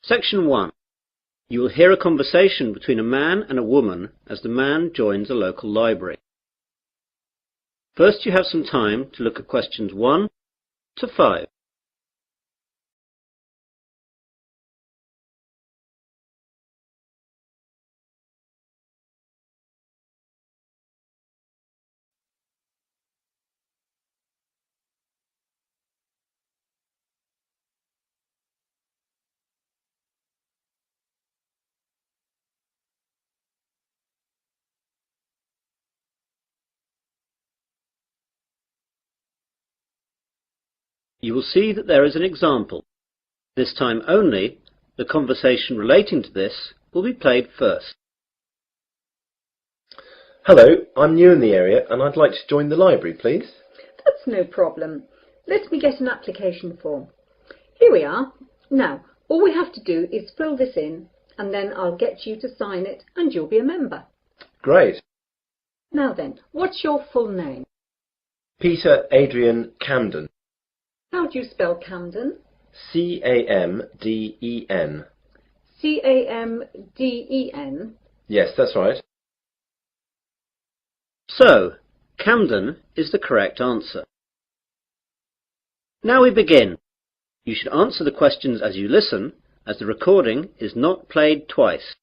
Section 1. You will hear a conversation between a man and a woman as the man joins a local library. First, you have some time to look at questions 1 to 5. You will see that there is an example. This time only, the conversation relating to this will be played first. Hello, I'm new in the area and I'd like to join the library, please. That's no problem. Let me get an application form. Here we are. Now, all we have to do is fill this in and then I'll get you to sign it and you'll be a member. Great. Now then, what's your full name? Peter Adrian Camden. How do you spell Camden? C-A-M-D-E-N. C-A-M-D-E-N? Yes, that's right. So, Camden is the correct answer. Now we begin. You should answer the questions as you listen, as the recording is not played twice.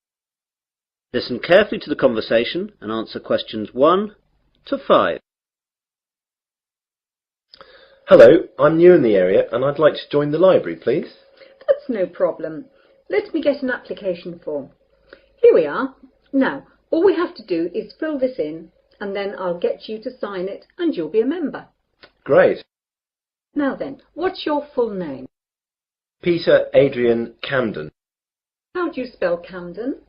Listen carefully to the conversation and answer questions 1 to 5. Hello, I'm new in the area and I'd like to join the library, please. That's no problem. Let me get an application form. Here we are. Now, all we have to do is fill this in and then I'll get you to sign it and you'll be a member. Great. Now then, what's your full name? Peter Adrian Camden. How do you spell Camden?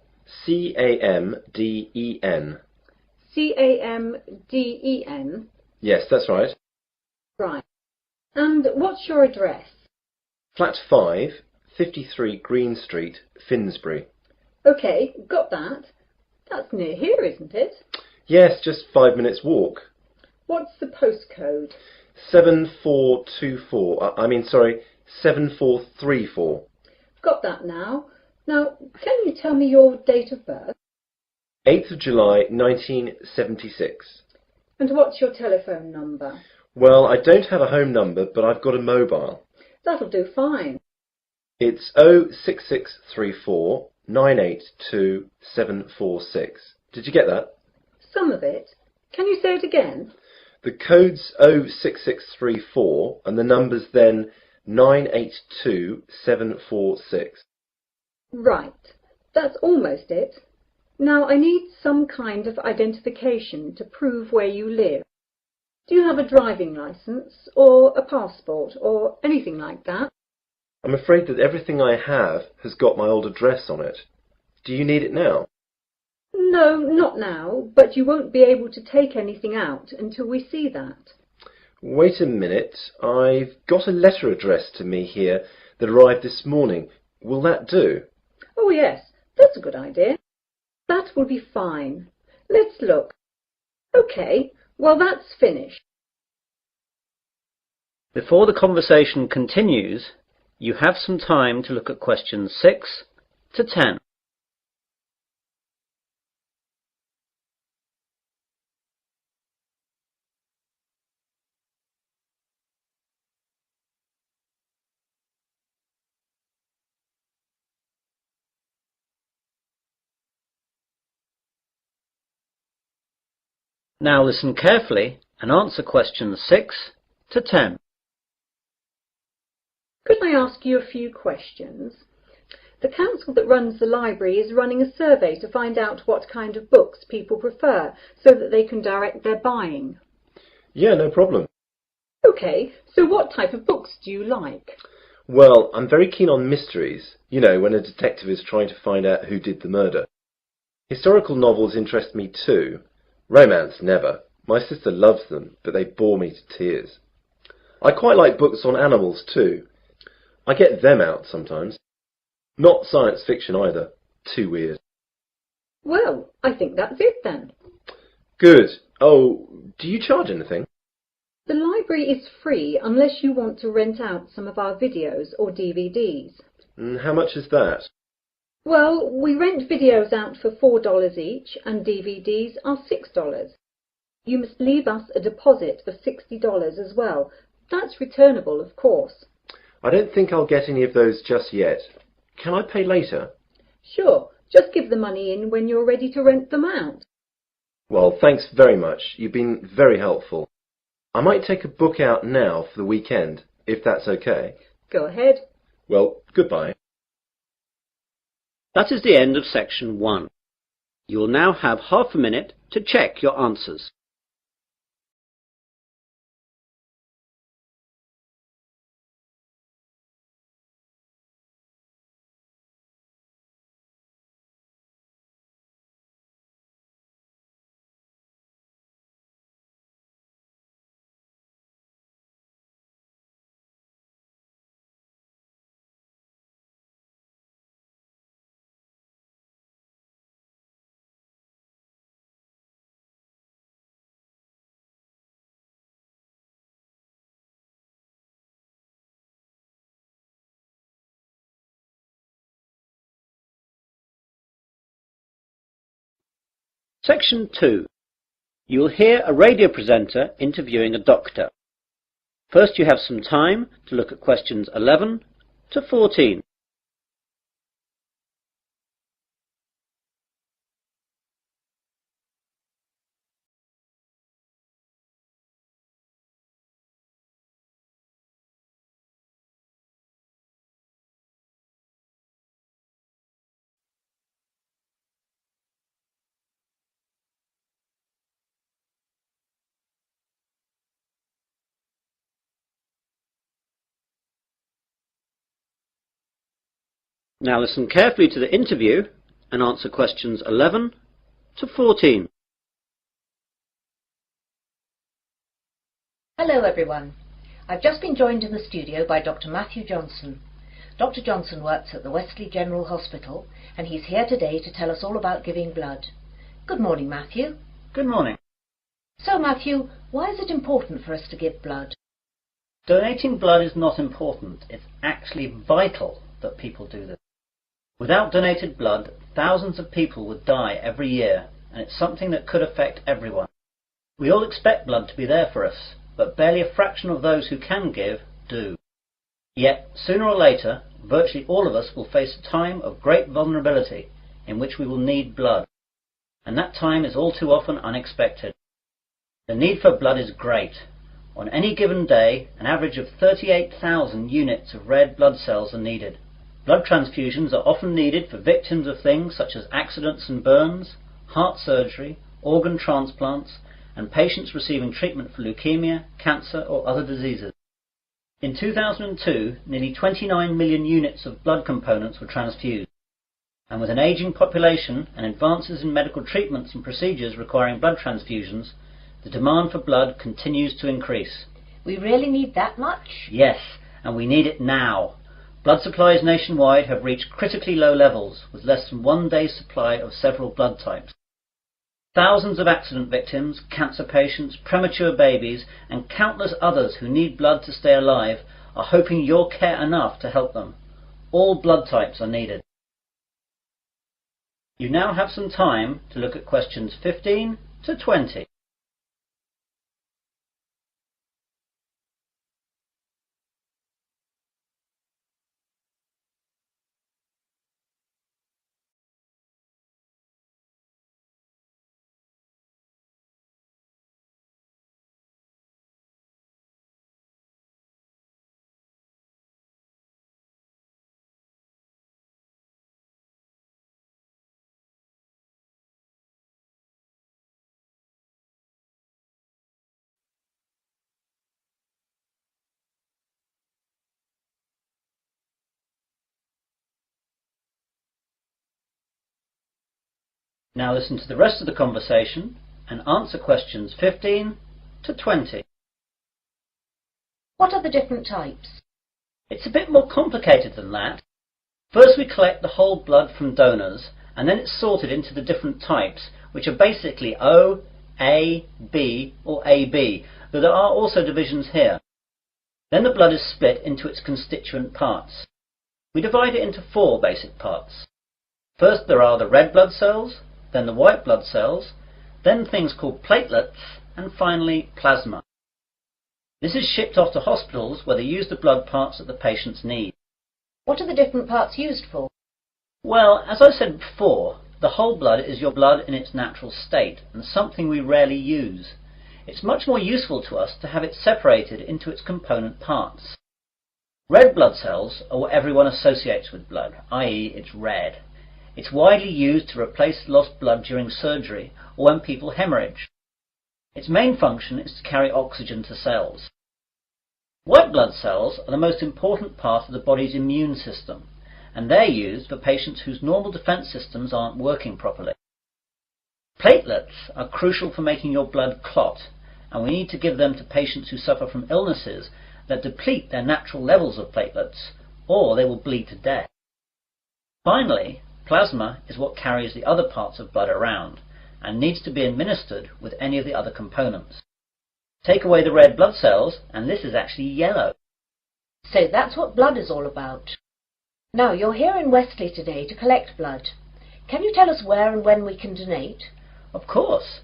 C-A-M-D-E-N. C-A-M-D-E-N? Yes, that's right. Right. And what's your address? Flat 5, 53 Green Street, Finsbury. OK, got that. That's near here, isn't it? Yes, just 5 minutes walk. What's the postcode? 7434. Got that now. Now, can you tell me your date of birth? 8th of July 1976. And what's your telephone number? Well, I don't have a home number, but I've got a mobile. That'll do fine. It's 06634 982 746. Did you get that? Some of it. Can you say it again? The code's 06634 and the number's then 982 746. Right. That's almost it. Now I need some kind of identification to prove where you live. Do you have a driving licence or a passport or anything like that? I'm afraid that everything I have has got my old address on it. Do you need it now? No, not now, but you won't be able to take anything out until we see that. Wait a minute. I've got a letter addressed to me here that arrived this morning. Will that do? Oh yes, that's a good idea. That will be fine. Let's look. OK, well that's finished. Before the conversation continues, you have some time to look at questions 6 to 10. Now listen carefully and answer questions 6 to 10. Could I ask you a few questions? The council that runs the library is running a survey to find out what kind of books people prefer so that they can direct their buying. Yeah, no problem. OK, so what type of books do you like? Well, I'm very keen on mysteries. You know, when a detective is trying to find out who did the murder. Historical novels interest me too. Romance, never. My sister loves them, but they bore me to tears. I quite like books on animals too. I get them out sometimes. Not science fiction either. Too weird. Well, I think that's it then. Good. Oh, do you charge anything? The library is free unless you want to rent out some of our videos or DVDs. And how much is that? Well, we rent videos out for $4 each and DVDs are $6. You must leave us a deposit of $60 as well. That's returnable, of course. I don't think I'll get any of those just yet. Can I pay later? Sure, just give the money in when you're ready to rent them out. Well, thanks very much. You've been very helpful. I might take a book out now for the weekend, if that's okay. Go ahead. Well, goodbye. That is the end of section 1. You will now have half a minute to check your answers. Section 2. You will hear a radio presenter interviewing a doctor. First you have some time to look at questions 11 to 14. Now listen carefully to the interview and answer questions 11 to 14. Hello everyone. I've just been joined in the studio by Dr. Matthew Johnson. Dr. Johnson works at the Wesley General Hospital and he's here today to tell us all about giving blood. Good morning, Matthew. Good morning. So Matthew, why is it important for us to give blood? Donating blood is not important. It's actually vital that people do this. Without donated blood, thousands of people would die every year, and it's something that could affect everyone. We all expect blood to be there for us, but barely a fraction of those who can give do. Yet, sooner or later, virtually all of us will face a time of great vulnerability in which we will need blood, and that time is all too often unexpected. The need for blood is great. On any given day, an average of 38,000 units of red blood cells are needed. Blood transfusions are often needed for victims of things such as accidents and burns, heart surgery, organ transplants, and patients receiving treatment for leukemia, cancer or other diseases. In 2002, nearly 29 million units of blood components were transfused, and with an ageing population and advances in medical treatments and procedures requiring blood transfusions, the demand for blood continues to increase. We really need that much? Yes, and we need it now. Blood supplies nationwide have reached critically low levels, with less than 1 day's supply of several blood types. Thousands of accident victims, cancer patients, premature babies, and countless others who need blood to stay alive are hoping you'll care enough to help them. All blood types are needed. You now have some time to look at questions 15 to 20. Now listen to the rest of the conversation and answer questions 15 to 20. What are the different types? It's a bit more complicated than that. First we collect the whole blood from donors, and then it's sorted into the different types, which are basically O, A, B or AB, though there are also divisions here. Then the blood is split into its constituent parts. We divide it into 4 basic parts. First there are the red blood cells, then the white blood cells, then things called platelets, and finally plasma. This is shipped off to hospitals where they use the blood parts that the patients need. What are the different parts used for? Well, as I said before, the whole blood is your blood in its natural state, and something we rarely use. It's much more useful to us to have it separated into its component parts. Red blood cells are what everyone associates with blood, i.e. it's red. It's widely used to replace lost blood during surgery or when people hemorrhage. Its main function is to carry oxygen to cells. White blood cells are the most important part of the body's immune system, and they're used for patients whose normal defense systems aren't working properly. Platelets are crucial for making your blood clot, and we need to give them to patients who suffer from illnesses that deplete their natural levels of platelets, or they will bleed to death. Finally, plasma is what carries the other parts of blood around, and needs to be administered with any of the other components. Take away the red blood cells, and this is actually yellow. So that's what blood is all about. Now, you're here in Wesley today to collect blood. Can you tell us where and when we can donate? Of course.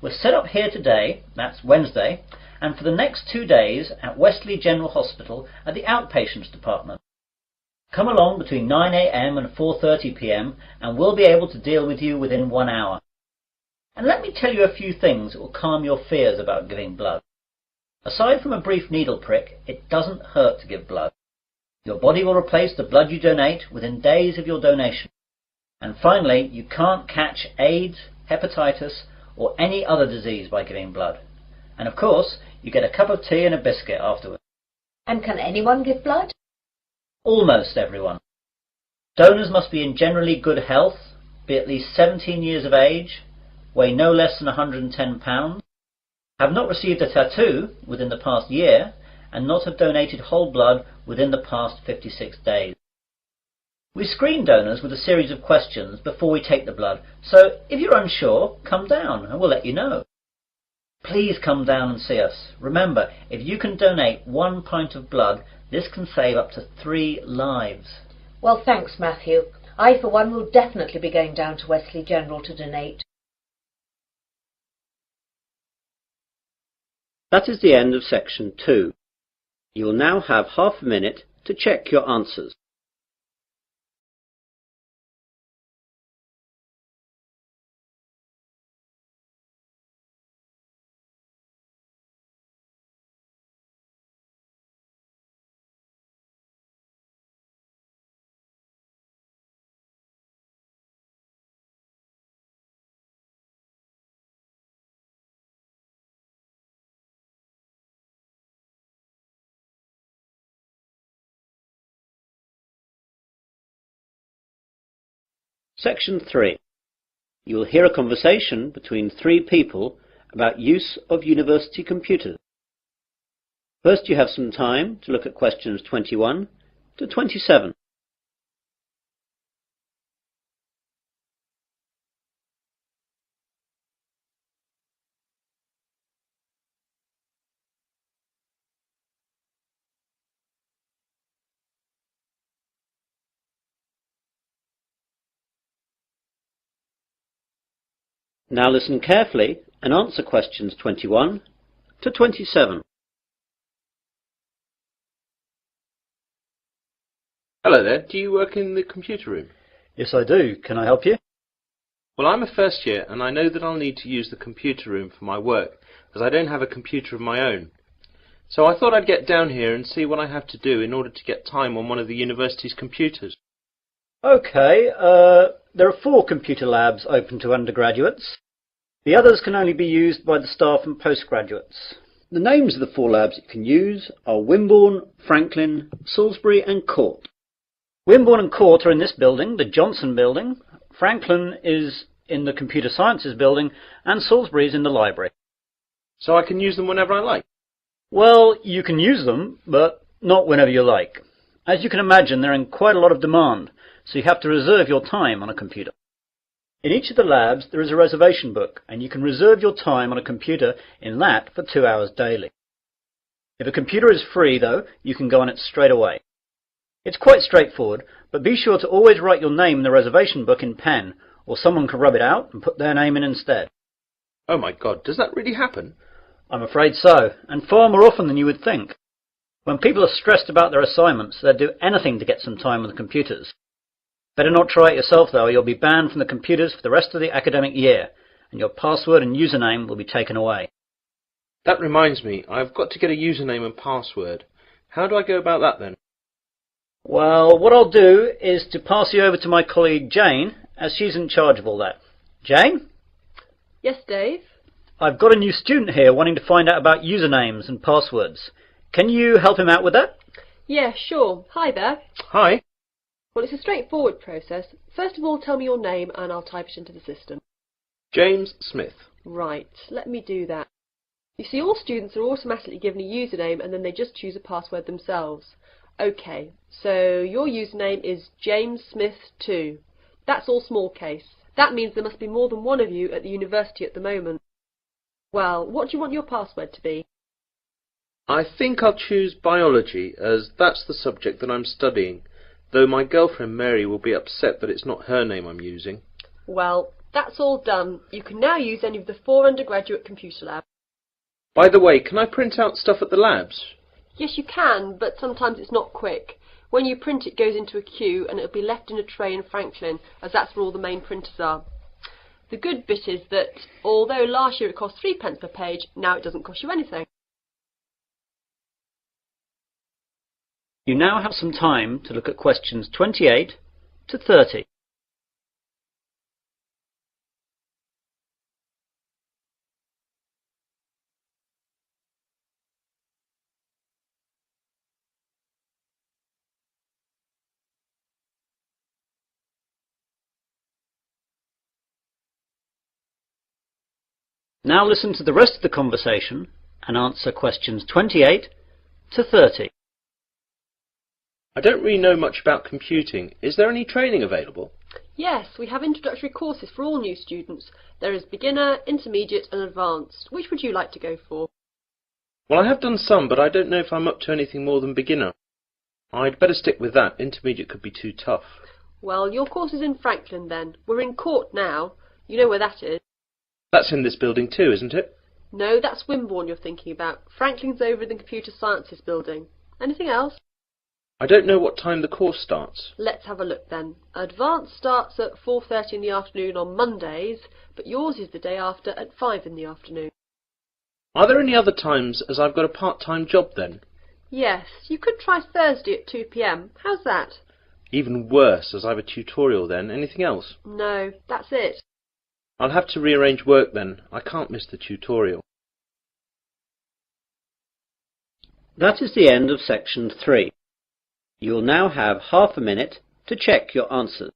We're set up here today, that's Wednesday, and for the next 2 days at Wesley General Hospital at the outpatients department. Come along between 9 a.m. and 4:30 p.m. and we'll be able to deal with you within 1 hour. And let me tell you a few things that will calm your fears about giving blood. Aside from a brief needle prick, it doesn't hurt to give blood. Your body will replace the blood you donate within days of your donation. And finally, you can't catch AIDS, hepatitis, or any other disease by giving blood. And of course, you get a cup of tea and a biscuit afterwards. And can anyone give blood? Almost everyone. Donors must be in generally good health, be at least 17 years of age, weigh no less than 110 pounds, have not received a tattoo within the past year, and not have donated whole blood within the past 56 days. We screen donors with a series of questions before we take the blood, so if you're unsure, come down and we'll let you know. Please come down and see us. Remember, if you can donate 1 pint of blood, this can save up to 3 lives. Well, thanks, Matthew. I, for one, will definitely be going down to Wesley General to donate. That is the end of section 2. You will now have half a minute to check your answers. Section 3. You will hear a conversation between 3 people about use of university computers. First, you have some time to look at questions 21 to 27. Now listen carefully and answer questions 21 to 27. Hello there, do you work in the computer room? Yes, I do. Can I help you? Well, I'm a first year and I know that I'll need to use the computer room for my work, as I don't have a computer of my own. So I thought I'd get down here and see what I have to do in order to get time on one of the university's computers. Okay, there are 4 computer labs open to undergraduates. The others can only be used by the staff and postgraduates. The names of the 4 labs you can use are Wimborne, Franklin, Salisbury and Court. Wimborne and Court are in this building, the Johnson building. Franklin is in the Computer Sciences building, and Salisbury is in the library. So I can use them whenever I like? Well, you can use them, but not whenever you like. As you can imagine, they're in quite a lot of demand, so you have to reserve your time on a computer. In each of the labs there is a reservation book, and you can reserve your time on a computer in that for 2 hours daily. If a computer is free, though, you can go on it straight away. It's quite straightforward, but be sure to always write your name in the reservation book in pen, or someone can rub it out and put their name in instead. Oh my God, does that really happen? I'm afraid so, and far more often than you would think. When people are stressed about their assignments, they'll do anything to get some time on the computers. Better not try it yourself, though, or you'll be banned from the computers for the rest of the academic year, and your password and username will be taken away. That reminds me, I've got to get a username and password. How do I go about that then? Well, what I'll do is to pass you over to my colleague Jane, as she's in charge of all that. Jane? Yes, Dave? I've got a new student here wanting to find out about usernames and passwords. Can you help him out with that? Yeah, sure. Hi there. Hi. Well, it's a straightforward process. First of all, tell me your name and I'll type it into the system. James Smith. Right, let me do that. You see, all students are automatically given a username and then they just choose a password themselves. OK, so your username is James Smith 2. That's all small case. That means there must be more than one of you at the university at the moment. Well, what do you want your password to be? I think I'll choose biology, as that's the subject that I'm studying, though my girlfriend Mary will be upset that it's not her name I'm using. Well, that's all done. You can now use any of the 4 undergraduate computer labs. By the way, can I print out stuff at the labs? Yes, you can, but sometimes it's not quick. When you print, it goes into a queue and it'll be left in a tray in Franklin, as that's where all the main printers are. The good bit is that, although last year it cost 3p per page, now it doesn't cost you anything. You now have some time to look at questions 28 to 30. Now listen to the rest of the conversation and answer questions 28 to 30. I don't really know much about computing. Is there any training available? Yes, we have introductory courses for all new students. There is beginner, intermediate and advanced. Which would you like to go for? Well, I have done some, but I don't know if I'm up to anything more than beginner. I'd better stick with that. Intermediate could be too tough. Well, your course is in Franklin then. We're in Court now. You know where that is? That's in this building too, isn't it? No, that's Wimborne you're thinking about. Franklin's over in the Computer Sciences building. Anything else? I don't know what time the course starts. Let's have a look then. Advanced starts at 4:30 in the afternoon on Mondays, but yours is the day after at 5 in the afternoon. Are there any other times, as I've got a part-time job then? Yes, you could try Thursday at 2 p.m. How's that? Even worse, as I've a tutorial then. Anything else? No, that's it. I'll have to rearrange work then. I can't miss the tutorial. That is the end of section 3. You will now have half a minute to check your answers.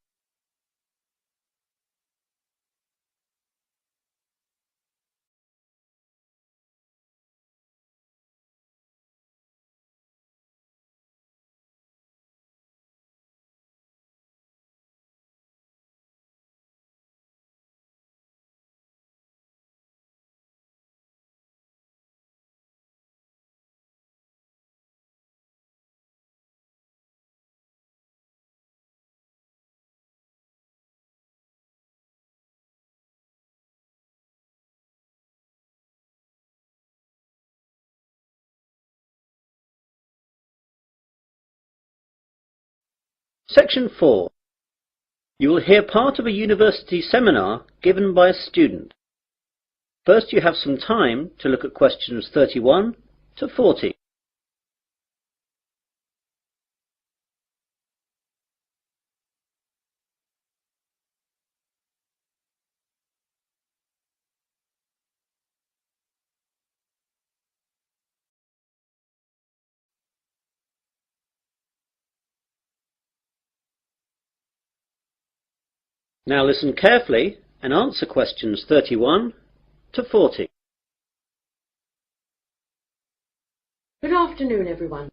Section 4. You will hear part of a university seminar given by a student. First, you have some time to look at questions 31 to 40. Now listen carefully and answer questions 31 to 40. Good afternoon, everyone.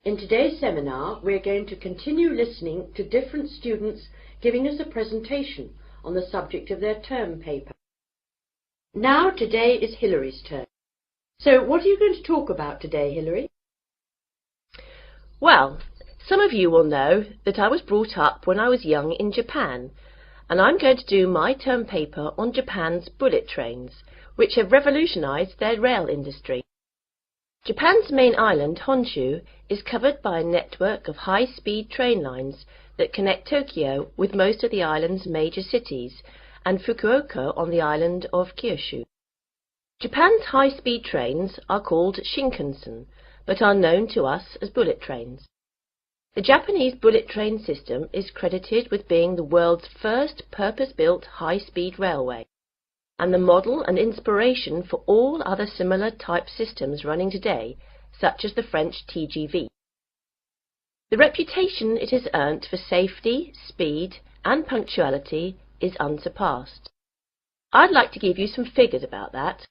In today's seminar, we're going to continue listening to different students giving us a presentation on the subject of their term paper. Now, today is Hillary's turn. So, what are you going to talk about today, Hillary? Well, Some of you will know that I was brought up when I was young in Japan, and I'm going to do my term paper on Japan's bullet trains, which have revolutionized their rail industry. Japan's main island, Honshu, is covered by a network of high-speed train lines that connect Tokyo with most of the island's major cities and Fukuoka on the island of Kyushu. Japan's high-speed trains are called Shinkansen, but are known to us as bullet trains. The Japanese bullet train system is credited with being the world's first purpose-built high-speed railway, and the model and inspiration for all other similar type systems running today, such as the French TGV. The reputation it has earned for safety, speed, and punctuality is unsurpassed. I'd like to give you some figures about that.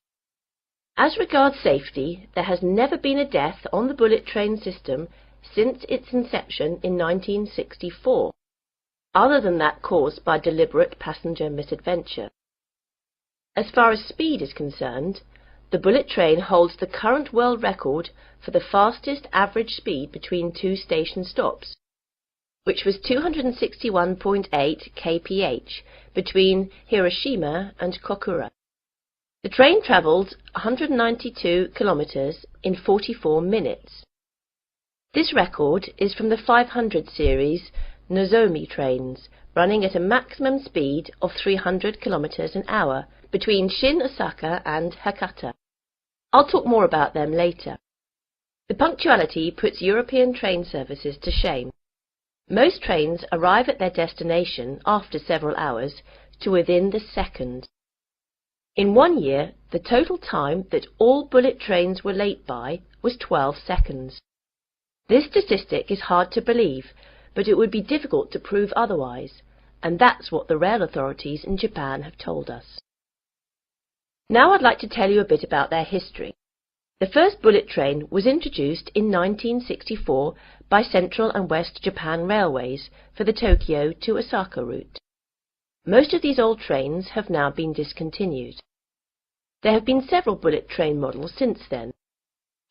As regards safety, there has never been a death on the bullet train system since its inception in 1964, other than that caused by deliberate passenger misadventure. As far as speed is concerned, the bullet train holds the current world record for the fastest average speed between two station stops, which was 261.8 kph between Hiroshima and Kokura. The train travelled 192 kilometres in 44 minutes. This record is from the 500 series Nozomi trains, running at a maximum speed of 300 kilometres an hour between Shin Osaka and Hakata. I'll talk more about them later. The punctuality puts European train services to shame. Most trains arrive at their destination after several hours to within the second. In 1 year, the total time that all bullet trains were late by was 12 seconds. This statistic is hard to believe, but it would be difficult to prove otherwise, and that's what the rail authorities in Japan have told us. Now I'd like to tell you a bit about their history. The first bullet train was introduced in 1964 by Central and West Japan Railways for the Tokyo to Osaka route. Most of these old trains have now been discontinued. There have been several bullet train models since then.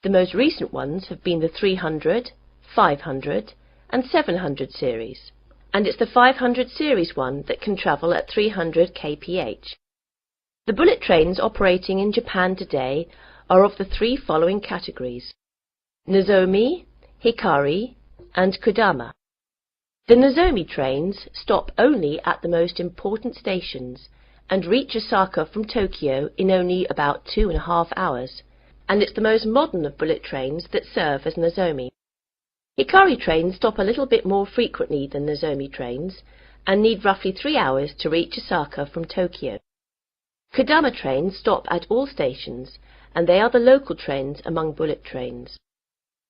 The most recent ones have been the 300, 500 and 700 series, and it's the 500 series one that can travel at 300 kph. The bullet trains operating in Japan today are of the three following categories: Nozomi, Hikari and Kodama. The Nozomi trains stop only at the most important stations and reach Osaka from Tokyo in only about 2.5 hours, and it's the most modern of bullet trains that serve as Nozomi. Hikari trains stop a little bit more frequently than Nozomi trains and need roughly 3 hours to reach Osaka from Tokyo. Kodama trains stop at all stations, and they are the local trains among bullet trains.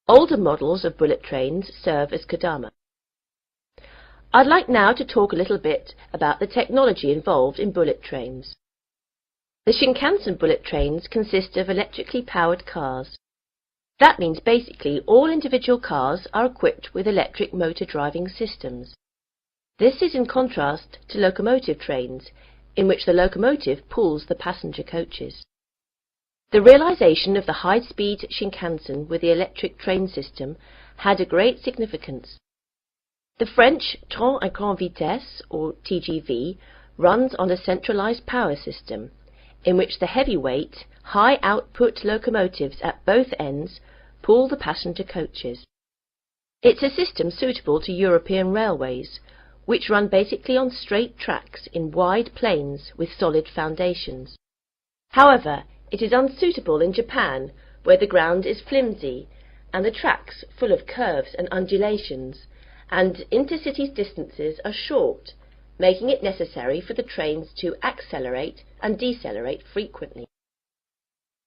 Older models of bullet trains serve as Kodama. I'd like now to talk a little bit about the technology involved in bullet trains. The Shinkansen bullet trains consist of electrically powered cars. That means basically all individual cars are equipped with electric motor driving systems. This is in contrast to locomotive trains, in which the locomotive pulls the passenger coaches. The realization of the high-speed Shinkansen with the electric train system had a great significance. The French train à grande vitesse, or TGV, runs on a centralized power system, in which the heavyweight, high-output locomotives at both ends pull the passenger coaches. It's a system suitable to European railways, which run basically on straight tracks in wide plains with solid foundations. However, it is unsuitable in Japan, where the ground is flimsy and the tracks full of curves and undulations, and intercity distances are short, making it necessary for the trains to accelerate and decelerate frequently.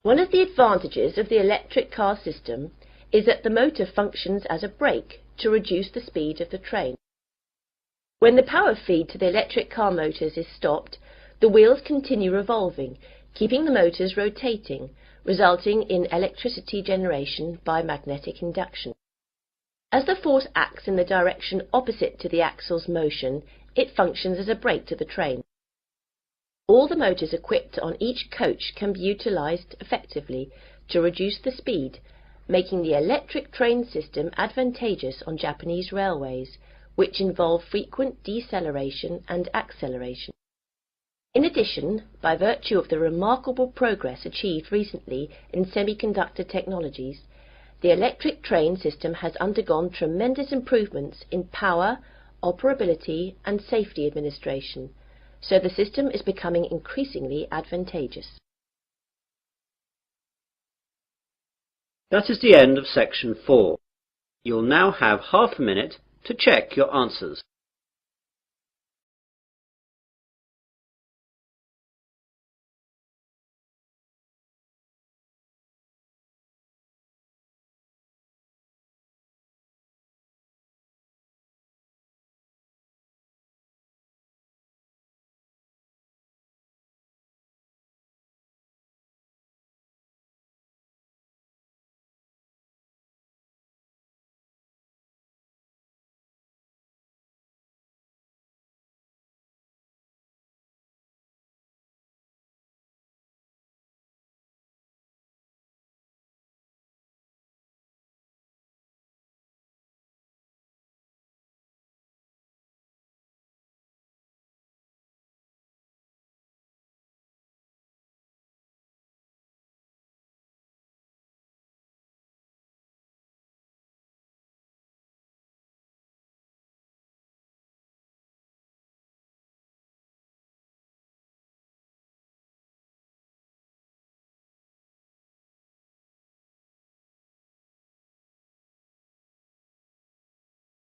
One of the advantages of the electric car system is that the motor functions as a brake to reduce the speed of the train. When the power feed to the electric car motors is stopped, the wheels continue revolving, keeping the motors rotating, resulting in electricity generation by magnetic induction. As the force acts in the direction opposite to the axle's motion, it functions as a brake to the train. All the motors equipped on each coach can be utilized effectively to reduce the speed, making the electric train system advantageous on Japanese railways, which involve frequent deceleration and acceleration. In addition, by virtue of the remarkable progress achieved recently in semiconductor technologies, the electric train system has undergone tremendous improvements in power, operability and safety administration, so the system is becoming increasingly advantageous. That is the end of section 4. You'll now have half a minute to check your answers.